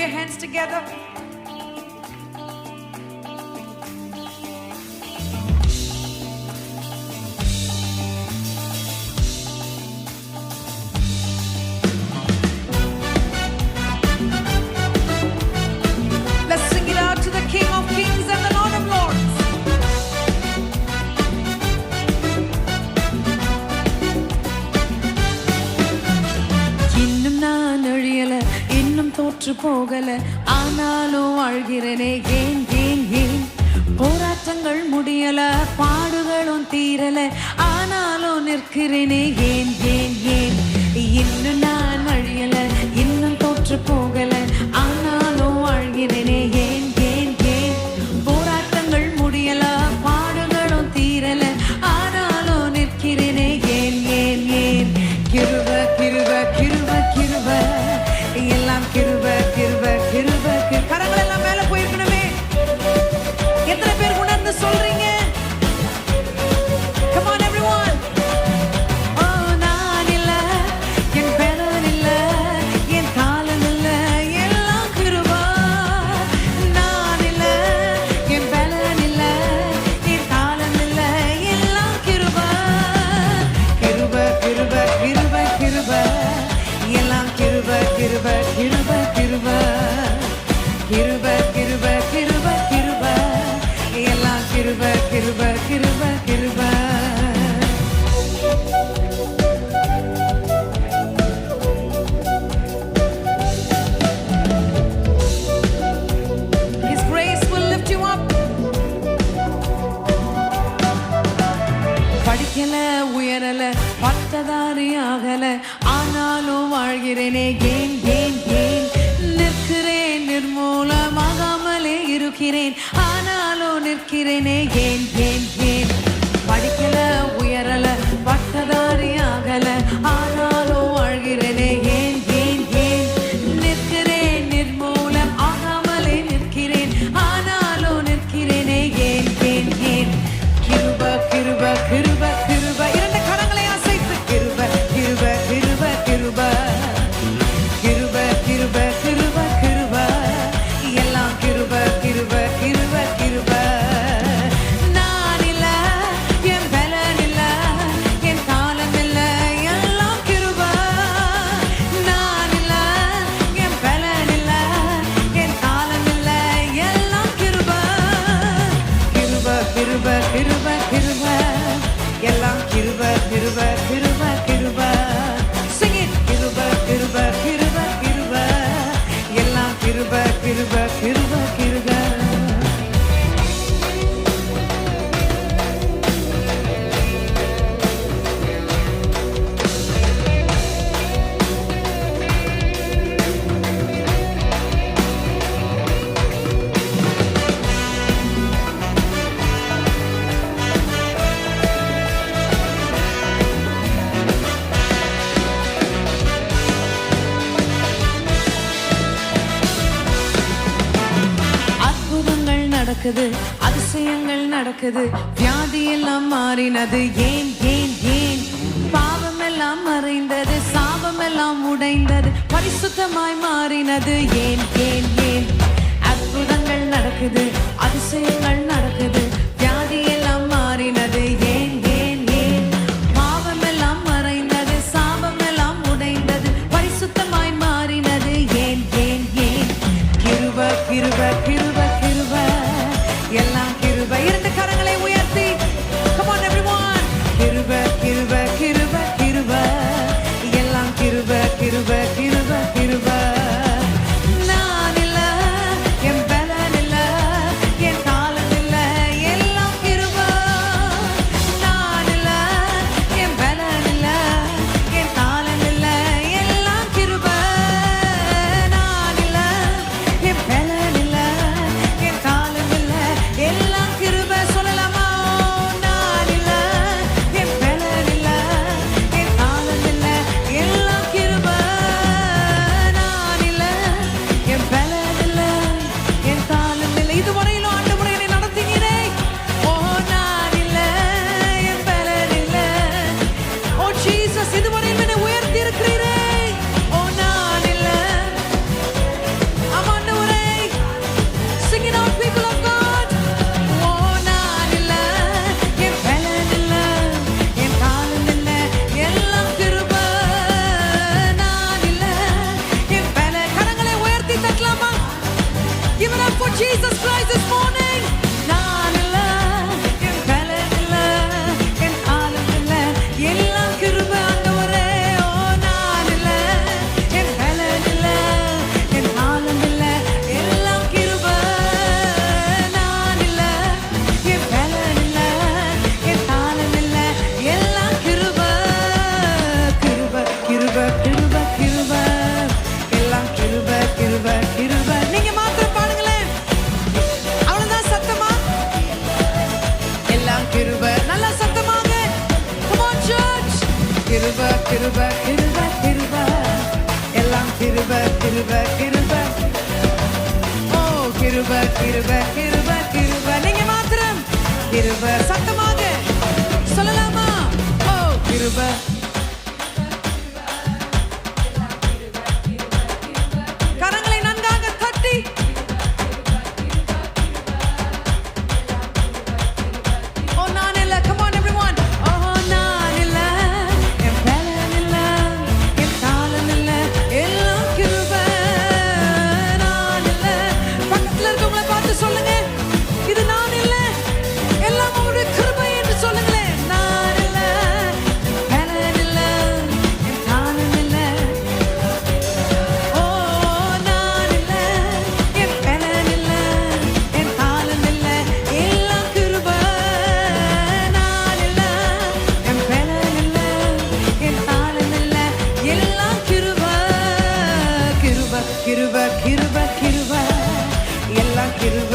your hands together. Let's sing it out to the King of Kings and the Lord of Lords. இன்னும் நான் அழியல, இன்னும் தோற்று போகல, ஆனாலும் வாழ்கிறேனே ஏன் ஏன் ஏன். போராட்டங்கள் முடியல, பாடுகளும் தீரல, ஆனாலும் நிற்கிறேனே ஏன் ஏன் ஏன். இன்னும் நான் அழியல, இன்னும் தோற்று போகல, ஆனாலும் வாழ்கிறேனே ஏன் ஏன் ஏன். போராட்டங்கள் முடியல, பாடுகளும் தீரல, ஆனாலும் நிற்கிறேனே ஏன் ஏன் ஏன். கிருப கிருப கிருப கிருப எல்லாம் கிருப கிருப கிருப. கரங்கள் எல்லாம் மேல போயிருக்கணுமே. எத்தனை பேர் உணர்ந்து சொல்றீங்க? Come on everyone. நான் இல்ல, என் பலன் இல்ல, என் தாளம் இல்ல, எல்லாம் கிருப. நான் இல்ல, என் பலன் இல்ல, என் தாளம் இல்ல, எல்லாம் கிருப. கிருப கிருப கிருப கிருப எல்லாம் கிருப கிருப கிருப கிருப. கிருப கிருப கிருப கிருப எல்லாம் கிருப கிருப கிருப கிருப. His grace will lift you up. படிக்கல, உயரல, பட்டதாரி ஆகல, ஆனாலும் வாழ்கிறேனே ஏன் ஏன் ஏன். நிற்கிறேன், நிர்மூலமாகாமலே இருக்கிறேன், ஆனாலும் நிற்கிறேனே ஏன் ஏன் ஏன். படிக்கல, உயரல, பட்டதாரி ஆகல, ஆனாலும் வாழ்கிறேனே ஏன் ஏன் ஏன். நிற்கிறேன், நிர்மூலம் ஆகாமலே நிற்கிறேன், ஆனாலும் நிற்கிறேனே ஏன் ஏன் ஏன். கிருப கிருப கிருப கிருப. இரண்டு கரங்களை அசைத்து கிருப கிருப கிருப கிருப. கிருப கிருப கிருப கிருப எல்லாம் கிருப கிருப கிருப கிருப. நான் இல்ல, என் பலன் இல்ல, என் தாளம் இல்ல, எல்லாம் கிருப. நான் இல்ல, என் பலன் இல்ல, என் தாளம் இல்ல, எல்லாம் கிருப. கிருப கிருப கிருப கிருப எல்லாம் கிருப கிருப கிருப கிருப. Sing it. கிருப கிருப கிருப கிருப எல்லாம் கிருப கிருப கிருப கிருப. நடக்குது, அதிசயங்கள் நடக்குது, வியாதி எல்லாம் மாறினது ஏன் ஏன் ஏன். பாவம் எல்லாம் மறைந்தது, சாபம் எல்லாம் உடைந்தது, பரிசுத்தமாய் மாறினது ஏன் ஏன் ஏன். அற்புதங்கள் நடக்குது, அதிசயங்கள் நடக்குது, வியாதி எல்லாம் மாறினது ஏன் ஏன் ஏன். பாவம் எல்லாம் மறைந்தது, சாபம் எல்லாம் உடைந்தது, பரிசுத்தமாய் மாறினது ஏன் ஏன் ஏன். கிருப கிருப கிருப கிருப எல்லாம் கிருப. இரண்டு கரங்களை உயர்த்தி come on everyone. கிருப கிருப கிருப கிருப எல்லாம் கிருப கிருப கிருப கிருப. நான் இல்ல, என் பலன் இல்ல, என் தாளம் இல்ல, கிருப கிருப ஓ கிருப கிருப கிருப கிருப நீங்க மாத்திரம் கிருப சத்தமாக சொல்லலாமா ஓ கிருப கரங்களை நன்றாக தட்டி ஓ நான் இல்ல come on everyone ஓ நான் இல்ல என் பலன் இல்ல என் தாளம் இல்ல எல்லாம் கிருப நான் இல்ல பக்கத்துல இருக்கவங்கள பார்த்து சொல்லுங்க இது நான் இல்ல எல்லாம் உங்களுடைய கிருபை என்று சொல்லுங்களேன் நான் இல்ல பலன் இல்ல என் தாளம் இல்ல ஓ நான் இல்ல என் பலன் இல்ல என் தாளம் இல்ல எல்லாம் கிருப நான் இல்ல என் பலன் இல்ல என் தாளம் இல்ல எல்லாம் கிருப கிருப கிருப கிருப கிருப எல்லாம் கிருப